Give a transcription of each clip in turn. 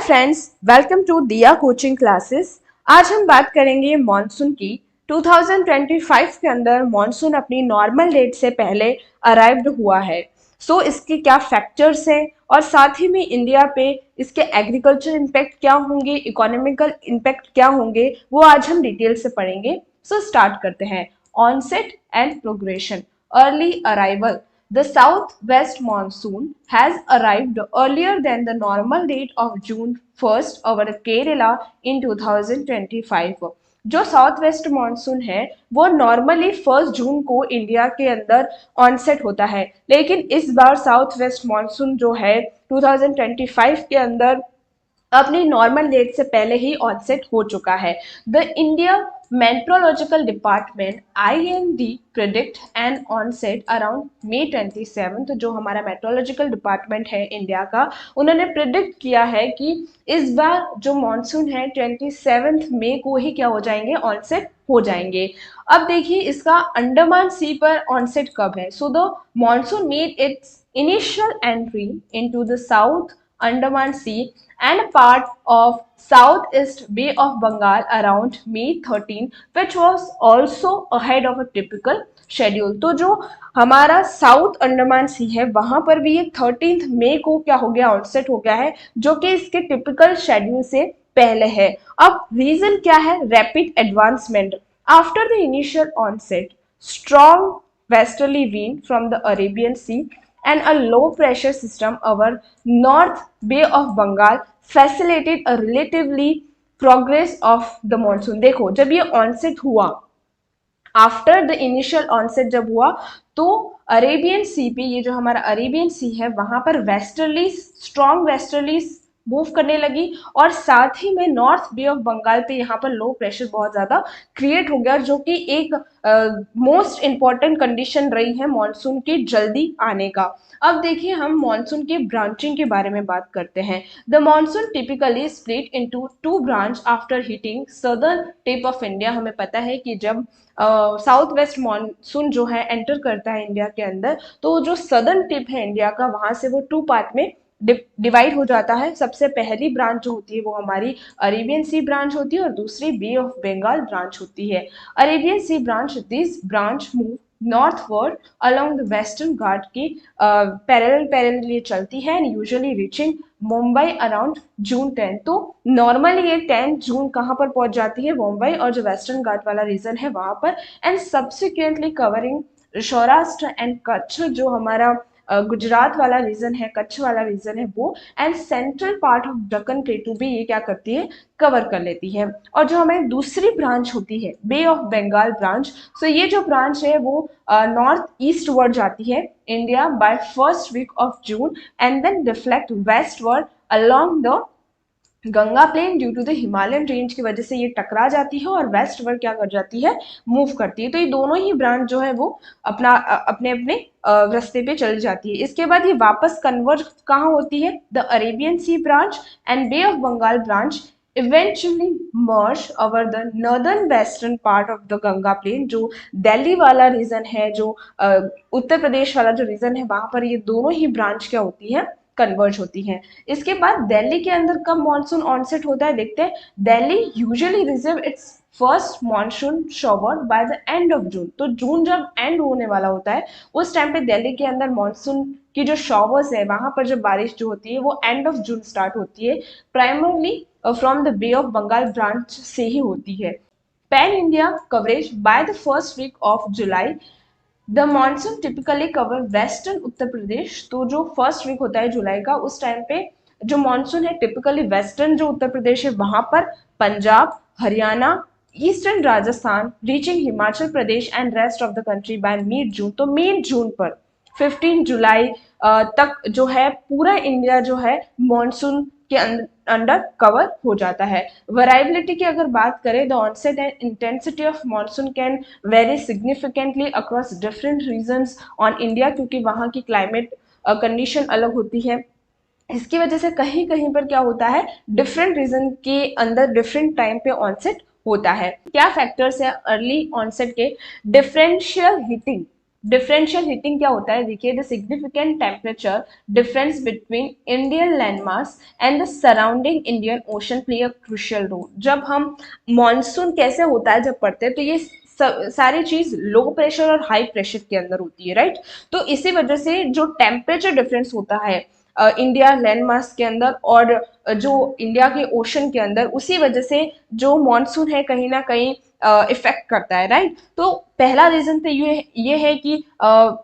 Friends, welcome to दिया coaching classes. आज हम बात करेंगे मॉनसून की। 2025 के अंदर मॉनसून अपनी नॉर्मल डेट से पहले अराइव्ड हुआ है। इसके क्या फैक्टर्स हैं और साथ ही में इंडिया पे इसके एग्रीकल्चर इम्पैक्ट क्या होंगे, इकोनॉमिकल इम्पैक्ट क्या होंगे, वो आज हम डिटेल से पढ़ेंगे। स्टार्ट करते हैं। Onset and progression. Early arrival. The southwest monsoon has arrived earlier than the normal date of June 1st over Kerala in 2025. जो साउथ वेस्ट मानसून है वो नॉर्मली 1 जून को इंडिया के अंदर ऑनसेट होता है, लेकिन इस बार साउथ वेस्ट मानसून जो है 2025 के अंदर अपनी नॉर्मल डेट से पहले ही ऑनसेट हो चुका है। The India meteorological department IMD predict an onset around May 27। जो हमारा मेट्रोलॉजिकल डिपार्टमेंट है इंडिया का, उन्होंने प्रिडिक्ट किया है कि इस बार जो मानसून है 27 मई को ही क्या हो जाएंगे, ऑनसेट हो जाएंगे। अब देखिए इसका अंडमान सी पर ऑनसेट कब है। So the monsoon made it's initial entry into the south Andaman Sea and a part of Southeast Bay of Bengal around May 13, which was also ahead of a typical schedule। तो जो हमारा south Andaman सी है वहां पर भी ये 13 मई को क्या हो गया, ऑनसेट हो गया है, जो कि इसके टिपिकल शेड्यूल से पहले है। अब रीजन क्या है? Rapid advancement. After the initial onset, strong westerly wind from the Arabian Sea and a low pressure system over North Bay of Bengal facilitated a relatively progress of the monsoon। देखो जब ये onset हुआ, after the initial onset जब हुआ, तो Arabian सी पे, ये जो हमारा अरेबियन सी है वहां पर वेस्टर्ली, स्ट्रॉन्ग वेस्टर्ली मूव करने लगी, और साथ ही में नॉर्थ बे ऑफ बंगाल पे यहाँ पर लो प्रेशर बहुत ज्यादा क्रिएट हो गया, जो कि एक मोस्ट इंपॉर्टेंट कंडीशन रही है मॉनसून के जल्दी आने का। अब देखिए हम मॉनसून के ब्रांचिंग के बारे में बात करते हैं। The monsoon typically split into 2 branch after hitting southern tip of India. हमें पता है कि जब साउथ वेस्ट मॉनसून जो है एंटर करता है इंडिया के अंदर, तो जो सदर्न टिप है इंडिया का, वहां से वो 2 पार्ट में डिवाइड हो जाता है। सबसे पहली ब्रांच जो होती है वो हमारी अरेबियन सी ब्रांच होती है और दूसरी बे ऑफ बंगाल ब्रांच होती है। Arabian sea branch, this branch move northward along the western Ghat की पैरेलली चलती है and usually reaching Mumbai around June 10। तो नॉर्मली ये 10 जून कहाँ पर पहुंच जाती है, मुंबई और जो वेस्टर्न घाट वाला रीजन है वहां पर, and subsequently covering Saurashtra and Kutch, जो हमारा गुजरात वाला रीजन है, कच्छ वाला रीजन है वो, and central part of Deccan प्लेटू भी ये क्या करती है, कवर कर लेती है। और जो हमारी दूसरी ब्रांच होती है बे ऑफ बंगाल ब्रांच, सो ये जो ब्रांच है वो नॉर्थ ईस्ट वर्ड जाती है India by first week of June and then reflect westward along the Ganga plain. Due to the Himalayan range की वजह से ये टकरा जाती है और वेस्ट वर्ड क्या कर जाती है, मूव करती है। तो ये दोनों ही ब्रांच जो है वो अपना अपने अपने रास्ते पे चली जाती है। इसके बाद ये वापस कन्वर्ज कहाँ होती है, the Arabian sea branch and bay of Bengal branch eventually merge over the northern western part of the Ganga plain. जो दिल्ली वाला रीजन है, जो उत्तर प्रदेश वाला जो रीजन है, वहां पर ये दोनों ही ब्रांच क्या होती है, कन्वर्ज होती हैं। इसके बाद दिल्ली के अंदर कब मॉनसून ऑनसेट होता है, देखते हैं। Delhi usually receive it's first monsoon shower by the end of June. तो जून जब एंड होने वाला होता है, उस टाइम पे दिल्ली के अंदर मॉनसून की जो शॉवर्स है, वहां पर जो बारिश जो होती है वो एंड ऑफ जून स्टार्ट होती है, primarily from the bay of Bengal branch से ही होती है। Pan India coverage by the first week of July. The monsoon typically cover western Uttar Pradesh. तो जो फर्स्ट वीक होता है जुलाई का, उस टाइम पे जो मानसून है टिपिकली वेस्टर्न जो उत्तर प्रदेश है वहां पर, Punjab, Haryana, eastern Rajasthan, reaching Himachal Pradesh and rest of the country by mid June. तो मिड जून पर 15 जुलाई तक जो है पूरा इंडिया जो है मॉनसून के अंडर कवर हो जाता है। वेरिएबिलिटी की अगर बात करें, the onset and intensity of monsoon can vary significantly across different regions on India, क्योंकि वहाँ की क्लाइमेट कंडीशन अलग होती है। इसकी वजह से कहीं कहीं पर क्या होता है, डिफरेंट रीजन के अंदर डिफरेंट टाइम पे ऑनसेट होता है। क्या फैक्टर्स है अर्ली ऑनसेट के? डिफरेंशियल हीटिंग, डिफरेंशियल हीटिंग क्या होता है, देखिए, the significant temperature difference between Indian land mass and the surrounding Indian ocean play a crucial role. जब हम मॉनसून कैसे होता है जब पढ़ते हैं, तो ये सारी चीज लो प्रेशर और हाई प्रेशर के अंदर होती है, राइट। तो इसी वजह से जो टेम्परेचर डिफरेंस होता है इंडिया लैंड मास के अंदर और जो इंडिया के ओशन के अंदर, उसी वजह से जो मॉनसून है कहीं ना कहीं इफेक्ट करता है, राइट। तो पहला रीजन तो ये है कि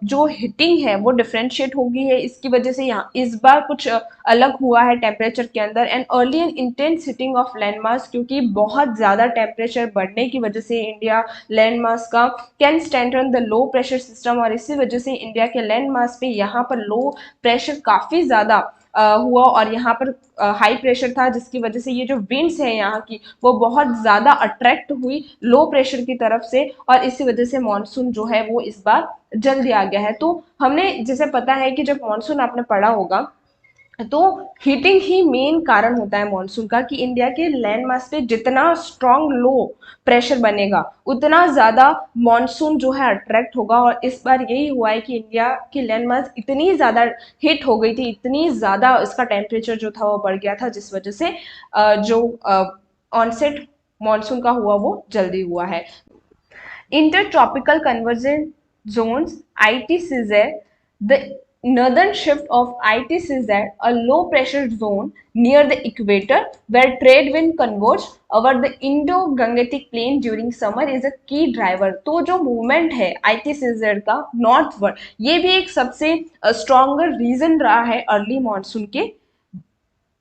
जो हीटिंग है वो डिफरेंशिएट हो गई है, इसकी वजह से यहाँ इस बार कुछ अलग हुआ है टेम्परेचर के अंदर। And early and intense heating of land mass, क्योंकि बहुत ज्यादा टेम्परेचर बढ़ने की वजह से इंडिया लैंड मास का can strengthen the low pressure system, और इसी वजह से इंडिया के लैंड मास पे यहाँ पर लो प्रेशर काफी ज्यादा हुआ और यहाँ पर हाई प्रेशर था, जिसकी वजह से ये जो विंड्स है यहाँ की वो बहुत ज्यादा अट्रैक्ट हुई लो प्रेशर की तरफ से, और इसी वजह से मानसून जो है वो इस बार जल्दी आ गया है। तो हमने जैसे पता है कि जब मानसून आपने पढ़ा होगा, तो हीटिंग ही मेन कारण होता है मानसून का, कि इंडिया के लैंड मास पे जितना स्ट्रॉन्ग लो प्रेशर बनेगा उतना ज्यादा मानसून जो है अट्रैक्ट होगा। और इस बार यही हुआ है कि इंडिया की लैंड मास इतनी ज्यादा हिट हो गई थी, इतनी ज्यादा इसका टेम्परेचर जो था वो बढ़ गया था, जिस वजह से जो ऑनसेट मानसून का हुआ वो जल्दी हुआ है। Intertropical convergence zones (ITCZ), the northern shift of ITCZ, a low pressure zone near the equator where trade wind converge over the Indo-Gangetic plain during summer is a key driver। तो जो movement है ITCZ का northward, ये भी एक सबसे stronger reason रहा है अर्ली मानसून के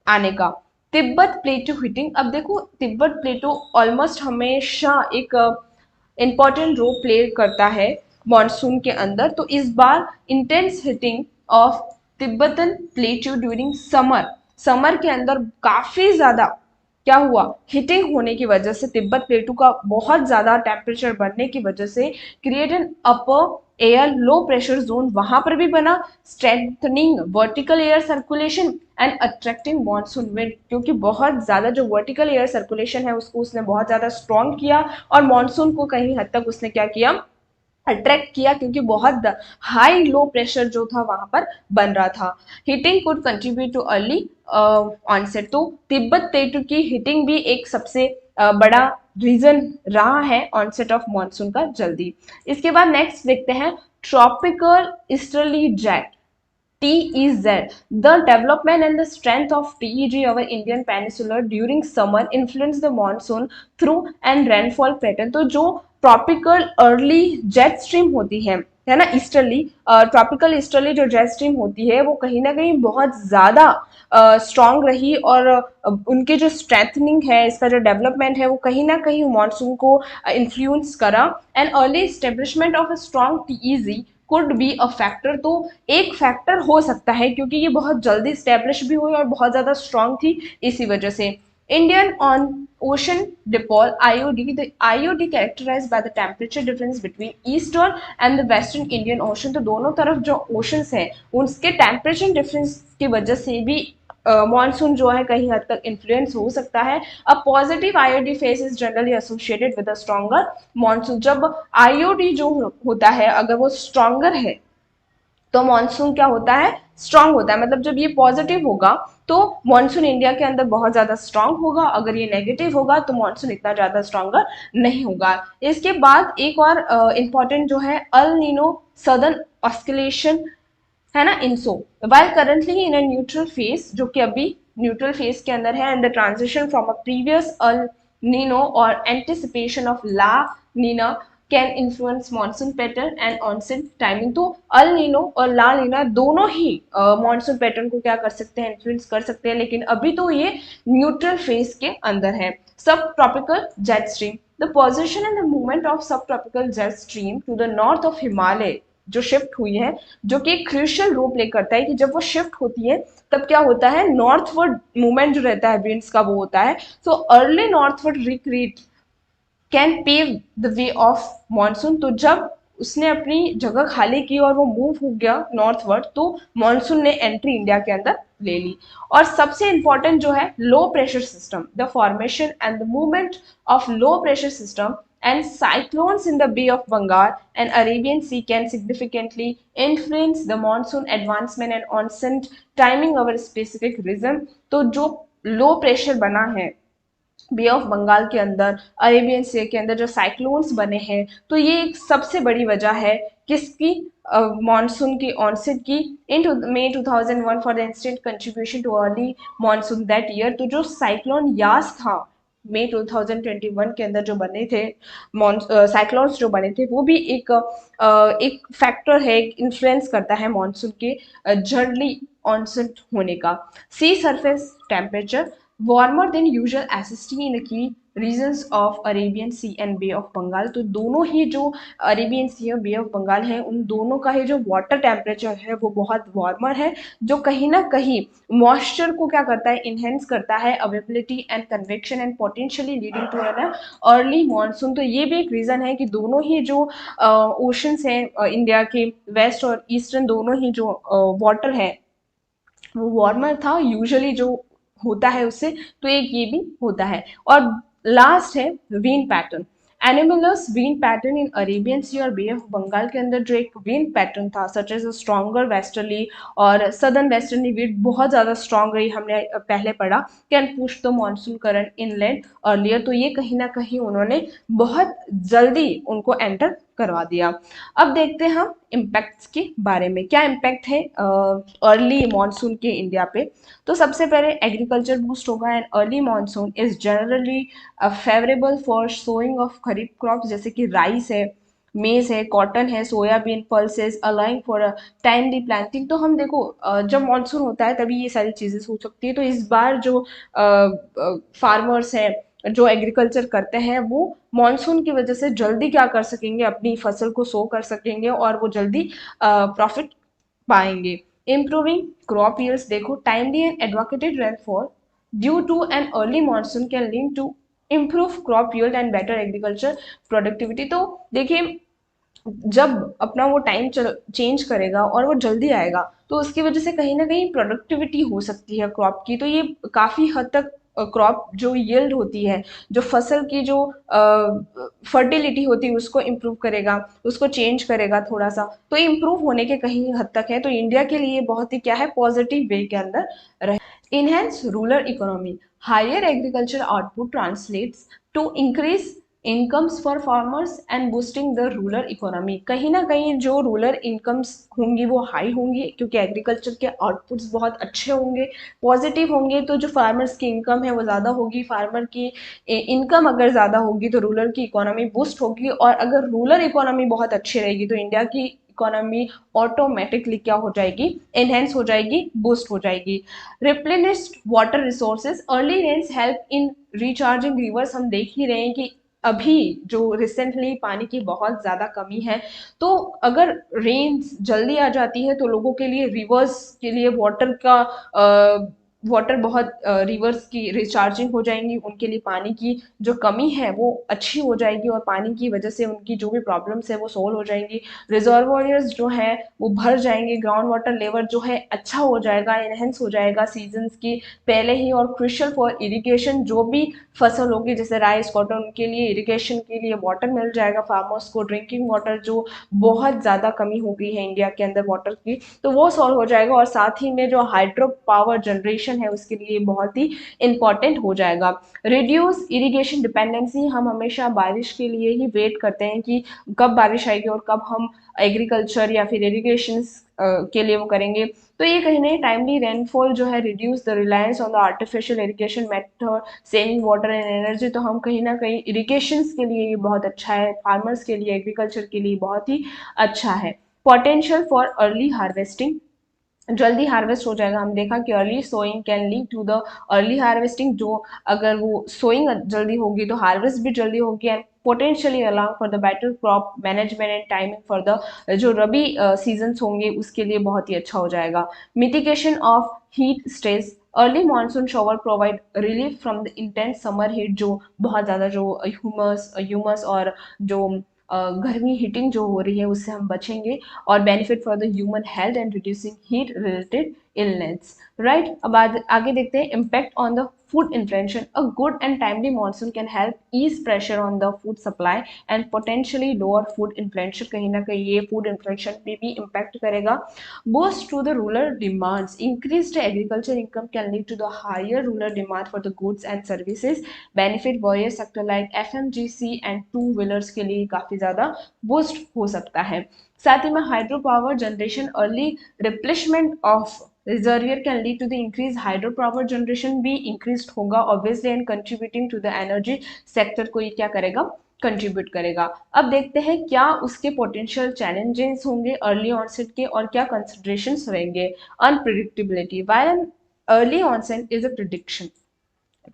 आने का। तिब्बत प्लेटू हीटिंग, अब देखो तिब्बत प्लेटू ऑलमोस्ट हमेशा एक इंपॉर्टेंट रोल प्ले करता है मॉनसून के अंदर। तो इस बार intense heating of Tibetan plateau during summer के अंदर काफी ज्यादा क्या हुआ, हीटिंग होने की वजह से तिब्बत प्लेटू का बहुत ज्यादा टेम्परेचर बढ़ने की वजह से create an upper air low pressure zone वहां पर भी बना, strengthening vertical air circulation and attracting monsoon wind, क्योंकि बहुत ज्यादा जो वर्टिकल एयर सर्कुलेशन है उसको उसने बहुत ज्यादा स्ट्रॉन्ग किया और मानसून को कहीं हद तक उसने क्या किया, अट्रैक्ट किया, क्योंकि बहुत हाई लो प्रेशर जो था वहां पर बन रहा था। Heating could contribute to early onset, तो तिब्बत प्लेटू की हीटिंग भी एक सबसे बड़ा रीजन रहा है ऑनसेट ऑफ मानसून का जल्दी। इसके बाद नेक्स्ट देखते हैं tropical easterly jet TEZ. The development and the strength of TEG over Indian Peninsula during summer influence the monsoon through and rainfall pattern। तो जो ट्रॉपिकल अर्ली जेट स्ट्रीम होती है ना, ईस्टर्ली ट्रॉपिकल ईस्टर्ली जो jet stream होती है वो कहीं ना कहीं बहुत ज्यादा स्ट्रांग रही, और उनके जो स्ट्रेंथनिंग है, इसका जो डेवलपमेंट है वो कहीं ना कहीं मानसून को इन्फ्लुएंस करा। And early establishment of a strong TEZ could be a factor, तो एक फैक्टर हो सकता है क्योंकि ये बहुत जल्दी स्टैब्लिश भी हुई और बहुत ज्यादा स्ट्रांग थी, इसी वजह से। Indian on ocean dipole IOD, the IOD characterize by the temperature difference between eastern and the western Indian ocean, तो दोनों तरफ जो ओशंस हैं उसके टेम्परेचर डिफरेंस की वजह से भी मानसून जो है कहीं हद तक इन्फ्लुएंस हो सकता है। A positive IOD face is generally associated with a stronger monsoon, जब IOD जो होता है अगर वो स्ट्रॉन्गर है तो मानसून क्या होता है, स्ट्रांग होता है। मतलब जब ये पॉजिटिव होगा तो मानसून इंडिया के अंदर बहुत ज्यादा स्ट्रांग होगा, अगर ये नेगेटिव होगा तो मानसून इतना ज्यादा स्ट्रॉन्गर नहीं होगा। इसके बाद एक और इंपॉर्टेंट जो है अल नीनो सदर्न ऑस्किलेशन है ना, ENSO, while currently in a neutral phase, जो कि अभी न्यूट्रल फेज के अंदर है, and the transition from a previous El Nino और anticipation of La Nina can influence monsoon pattern and onset timing. तो अल नीनो और ला नीना दोनों ही मानसून पैटर्न को क्या कर सकते हैं, इन्फ्लुएंस कर सकते हैं, लेकिन अभी तो ये न्यूट्रल फेज के अंदर है। Subtropical jet stream, the position and the movement of subtropical jet stream to the north of Himalaya जो शिफ्ट हुई है, जो कि एक क्रूशियल रोल प्ले करता है कि जब वो शिफ्ट होती है तब क्या होता है, नॉर्थवर्ड मूवमेंट जो रहता है विंड्स का वो होता है। So early northward retreat can pave the way of monsoon, तो जब उसने अपनी जगह खाली की और वो मूव हो गया नॉर्थवर्ड तो मानसून ने एंट्री इंडिया के अंदर ले ली। और सबसे इंपॉर्टेंट जो है low pressure system, the formation and the movement of low pressure system and cyclones in the Bay of Bengal and Arabian Sea can significantly influence the monsoon advancement and onset timing over specific region। तो जो low pressure बना है बे of Bengal के अंदर, Arabian सी के अंदर जो cyclones बने हैं, तो ये एक सबसे बड़ी वजह है किसकी, मानसून की ऑनसेट की। इन मई 2001 for the instant contribution too early monsoon that year. तो जो साइक्लोन यास था मई 2021 के अंदर जो बने थे, साइक्लोन्स जो बने थे, वो भी एक फैक्टर है, एक इन्फ्लुएंस करता है मानसून के जर्ली ऑनसेट होने का। Sea surface temperature warmer than usual assisting in the key regions of Arabian sea and bay of Bengal. तो दोनों ही जो अरेबियन सी और बे ऑफ बंगाल है, उन दोनों का ही जो वाटर टेम्परेचर है वो बहुत वार्मर है, जो कहीं ना कहीं मॉइस्चर को क्या करता है, इनहेंस करता है, availability and convection and potentially leading to an early monsoon. तो ये भी एक रीज़न है कि दोनों ही जो ओशंस हैं इंडिया के वेस्ट और ईस्टर्न, दोनों ही जो वाटर है वो वार्मर था यूजुअली जो होता है उससे। तो एक ये भी होता है। और लास्ट है wind pattern. Anomalous wind pattern in Arabian sea और बे ऑफ बंगाल के अंदर जो एक विंड पैटर्न था, सच एज स्ट्रॉन्गर वेस्टर्ली और सदर्न वेस्टर्ली विंड बहुत ज़्यादा स्ट्रॉन्ग रही, हमने पहले पढ़ा, can push the monsoon current inland earlier. तो ये कहीं ना कहीं उन्होंने बहुत जल्दी उनको एंटर करवा दिया। अब देखते हैं हम इम्पैक्ट्स के बारे में, क्या इम्पैक्ट है अर्ली मॉनसून के इंडिया पे। तो सबसे पहले एग्रीकल्चर बूस्ट होगा and early monsoon is generally favourable for sowing of kharif crops, जैसे कि राइस है, मेज है, कॉटन है, soybean, pulses, aligning for timely planting. तो हम देखो जब मानसून होता है तभी ये सारी चीज़ें हो सकती है। तो इस बार जो फार्मर्स हैं, जो एग्रीकल्चर करते हैं, वो मॉनसून की वजह से जल्दी क्या कर सकेंगे, अपनी फसल को सो कर सकेंगे और वो जल्दी प्रॉफिट पाएंगे। इम्प्रूविंग क्रॉप यील्ड्स, देखो timely and advocated rainfall due to an early monsoon can lead to improve crop yield and better agriculture productivity. तो देखिए जब अपना वो टाइम चेंज करेगा और वो जल्दी आएगा, तो उसकी वजह से कहीं ना कहीं प्रोडक्टिविटी हो सकती है क्रॉप की। तो ये काफ़ी हद तक क्रॉप जो यील्ड होती है, जो फसल की जो फर्टिलिटी होती है, उसको इम्प्रूव करेगा, उसको चेंज करेगा थोड़ा सा। तो इम्प्रूव होने के कहीं हद तक है। तो इंडिया के लिए बहुत ही क्या है, पॉजिटिव वे के अंदर रहे। Enhance rural economy, higher agriculture output translates to increase incomes for farmers and boosting the rural economy. कहीं ना कहीं जो रूरल इनकम्स होंगी वो हाई होंगी, क्योंकि एग्रीकल्चर के आउटपुट्स बहुत अच्छे होंगे, पॉजिटिव होंगे। तो जो फार्मर्स की इनकम है वो ज़्यादा होगी, फार्मर की इनकम अगर ज़्यादा होगी तो रूरल की इकोनॉमी बूस्ट होगी, और अगर रूरल इकोनॉमी बहुत अच्छी रहेगी तो इंडिया की इकोनॉमी ऑटोमेटिकली क्या हो जाएगी, एनहेंस हो जाएगी, बूस्ट हो जाएगी। Replenished water resources, early rains help in recharging rivers. हम देख ही रहे हैं कि अभी जो रिसेंटली पानी की बहुत ज़्यादा कमी है, तो अगर रेन्स जल्दी आ जाती है तो लोगों के लिए, रिवर्स के लिए वाटर बहुत, रिवर्स की रिचार्जिंग हो जाएंगी, उनके लिए पानी की जो कमी है वो अच्छी हो जाएगी और पानी की वजह से उनकी जो भी प्रॉब्लम्स है वो सोल्व हो जाएंगी। रिजर्वोयर्स जो है वो भर जाएंगे, ग्राउंड वाटर लेवल जो है अच्छा हो जाएगा, एनहेंस हो जाएगा सीजन्स की पहले ही। और क्रुशियल फॉर इरिगेशन, जो भी फसल होगी जैसे राइस, कॉटन, उनके लिए इरिगेशन के लिए वाटर मिल जाएगा फार्मर्स को। ड्रिंकिंग वाटर जो बहुत ज़्यादा कमी हो गई है इंडिया के अंदर वाटर की, तो वो सॉल्व हो जाएगा। और साथ ही में जो हाइड्रो पावर जनरेशन है उसके लिए बहुत ही इंपॉर्टेंट हो जाएगा। रिड्यूस इरिगेशन डिपेंडेंसी, हम हमेशा बारिश के लिए ही वेट करते हैं कि कब बारिश आएगी और कब हम एग्रीकल्चर या फिर इरिगेशन के लिए वो करेंगे। तो ये कहीं नहीं, टाइमली रेनफॉल जो है, reduce the reliance on the artificial irrigation method, saving water and energy. तो हम कहीं ना कहीं इरिगेशन के लिए ये बहुत अच्छा है, फार्मर्स के लिए, एग्रीकल्चर के लिए बहुत ही अच्छा है। पोटेंशियल फॉर अर्ली हार्वेस्टिंग, जल्दी हार्वेस्ट हो जाएगा। हम देखा कि early sowing can lead to the early harvesting, जो अगर वो सोइंग जल्दी होगी तो हार्वेस्ट भी जल्दी होगी। And potentially allow for the better crop management and timing for the जो रबी सीजन्स होंगे उसके लिए बहुत ही अच्छा हो जाएगा। Mitigation of heat stress, early monsoon shower provide relief from the intense summer heat, जो बहुत ज़्यादा जो ह्यूमस और जो गर्मी हीटिंग जो हो रही है उससे हम बचेंगे। और benefit for the human health and reducing heat related illness, right? अब आगे देखते हैं impact on the food inflation. A good and timely monsoon can help ease pressure on the food supply and potentially lower food inflation. कहीं ना कहीं ये food inflation पे भी impact करेगा. Boost to the rural demands. Increased agriculture income can lead to the higher rural demand for the goods and services. Benefit various sector like FMGC and two wheelers के लिए काफी ज्यादा boost हो सकता है. साथ ही में hydro power generation early replacement of reservoir can lead to the increase hydro power generation भी इंक्रीज होगा obviously and contributing to the energy sector को ये क्या करेगा कंट्रीब्यूट करेगा. अब देखते हैं क्या उसके पोटेंशियल चैलेंजेस होंगे अर्ली ऑनसेट के और क्या कंसिडरेशंस रहेंगे. Unpredictability. While an early onset is a prediction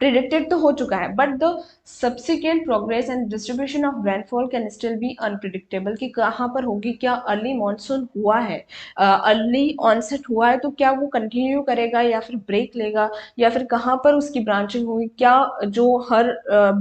predicted तो हो चुका है but the subsequent progress and distribution of rainfall can still be unpredictable कि कहाँ पर होगी. क्या अर्ली मानसून हुआ है, अर्ली ऑनसेट हुआ है तो क्या वो कंटिन्यू करेगा या फिर ब्रेक लेगा या फिर कहाँ पर उसकी ब्रांचिंग होगी. क्या जो हर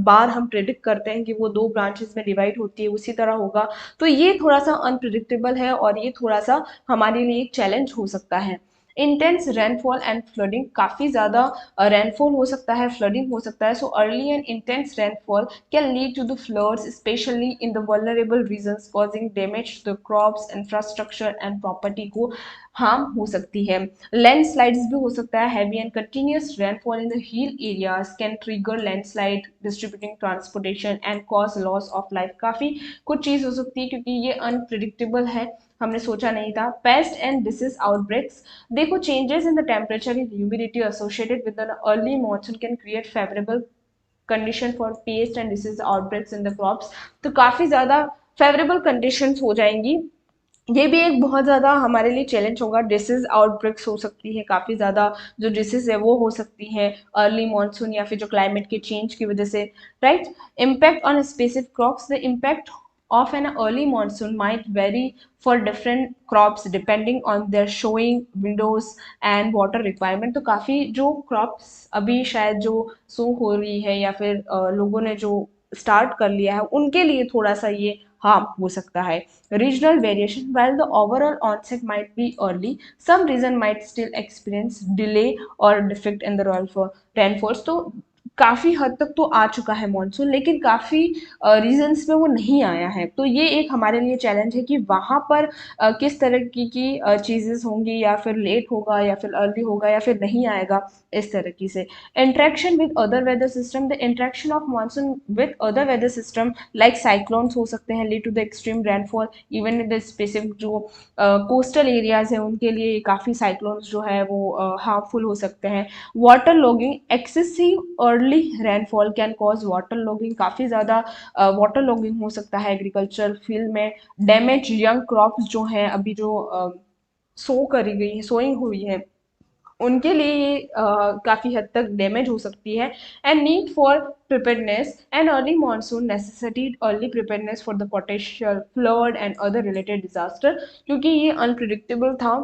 बार हम प्रिडिक्ट करते हैं कि वो दो ब्रांचेस में डिवाइड होती है उसी तरह होगा. तो ये थोड़ा सा अनप्रिडिक्टेबल है और ये थोड़ा सा हमारे लिए एक चैलेंज हो सकता है. Intense rainfall and flooding. काफ़ी ज़्यादा रेनफॉल हो सकता है, फ्लडिंग हो सकता है. So early and intense rainfall can lead to the floods specially in the vulnerable regions causing damage to the crops infrastructure and property को हार्म हो सकती है. लैंडस्लाइड्स भी हो सकता है. Heavy and continuous rainfall in the hill areas can trigger landslide distributing transportation and cause loss of life. काफ़ी कुछ चीज़ हो सकती है क्योंकि ये अनप्रिडिक्टेबल है, हमने सोचा नहीं था. Pest and disease outbreaks. देखो changes in the temperature and humidity associated with an early monsoon can create favourable condition for pest and disease outbreaks in the crops. तो काफ़ी ज़्यादा फेवरेबल कंडीशंस हो जाएंगी. ये भी एक बहुत ज़्यादा हमारे लिए चैलेंज होगा. डिसीज आउटब्रेक्स हो सकती है काफ़ी ज़्यादा, जो डिसीज है वो हो सकती है अर्ली मॉनसून या फिर जो क्लाइमेट के चेंज की वजह से, right. Impact on specific crops. The impact of an early monsoon might vary for different crops depending on their showing windows and water requirement. तो काफ़ी जो crops अभी शायद जो सो हो रही है या फिर लोगों ने जो स्टार्ट कर लिया है उनके लिए थोड़ा सा ये हार्म हो सकता है. Regional variation. while the overall onset might be early, some region might still experience delay or defect in the rainfalls. तो काफ़ी हद तक तो आ चुका है मॉनसून लेकिन काफ़ी रीजन्स में वो नहीं आया है. तो ये एक हमारे लिए चैलेंज है कि वहाँ पर किस तरह की चीज़ें होंगी, या फिर लेट होगा या फिर अर्ली होगा या फिर नहीं आएगा इस तरीके से. Interaction with other weather system. The interaction of monsoon with other weather system like cyclones हो सकते हैं lead to the extreme rainfall even in the specific जो कोस्टल एरियाज हैं उनके लिए काफ़ी साइक्लोन्स जो है वो हार्मफुल हो सकते हैं. Water logging. Excessive early rainfall can cause water logging. काफ़ी ज़्यादा वाटर लॉगिंग हो सकता है एग्रीकल्चर फील्ड में. डैमेज यंग क्रॉप्स जो हैं अभी जो सो करी गई सोइंग हुई है उनके लिए ये काफ़ी हद तक डैमेज हो सकती है. And need for preparedness. And early monsoon necessitated early preparedness for the potential flood and other related disaster. क्योंकि ये अनप्रिडिक्टेबल था,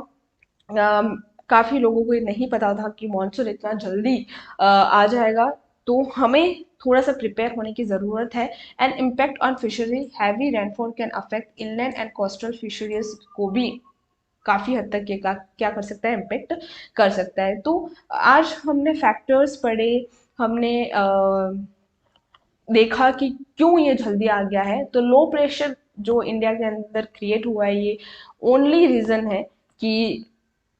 काफ़ी लोगों को ये नहीं पता था कि मानसून इतना जल्दी आ जाएगा. तो हमें थोड़ा सा प्रिपेयर होने की ज़रूरत है. And impact on fishery. Heavy rainfall can affect inland and coastal fisheries को भी काफ़ी हद तक ये क्या कर सकता है इम्पेक्ट कर सकता है. तो आज हमने फैक्टर्स पढ़े, हमने देखा कि क्यों ये जल्दी आ गया है. तो लो प्रेशर जो इंडिया के अंदर क्रिएट हुआ है ये ओनली रीज़न है कि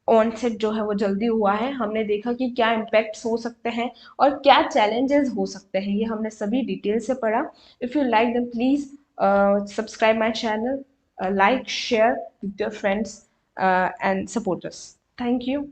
ऑनसेट जो है वो जल्दी हुआ है. हमने देखा कि क्या इम्पैक्ट्स हो सकते हैं और क्या चैलेंजेस हो सकते हैं, ये हमने सभी डिटेल से पढ़ा. If you like then please subscribe my channel, like, share with your friends and support us. Thank you.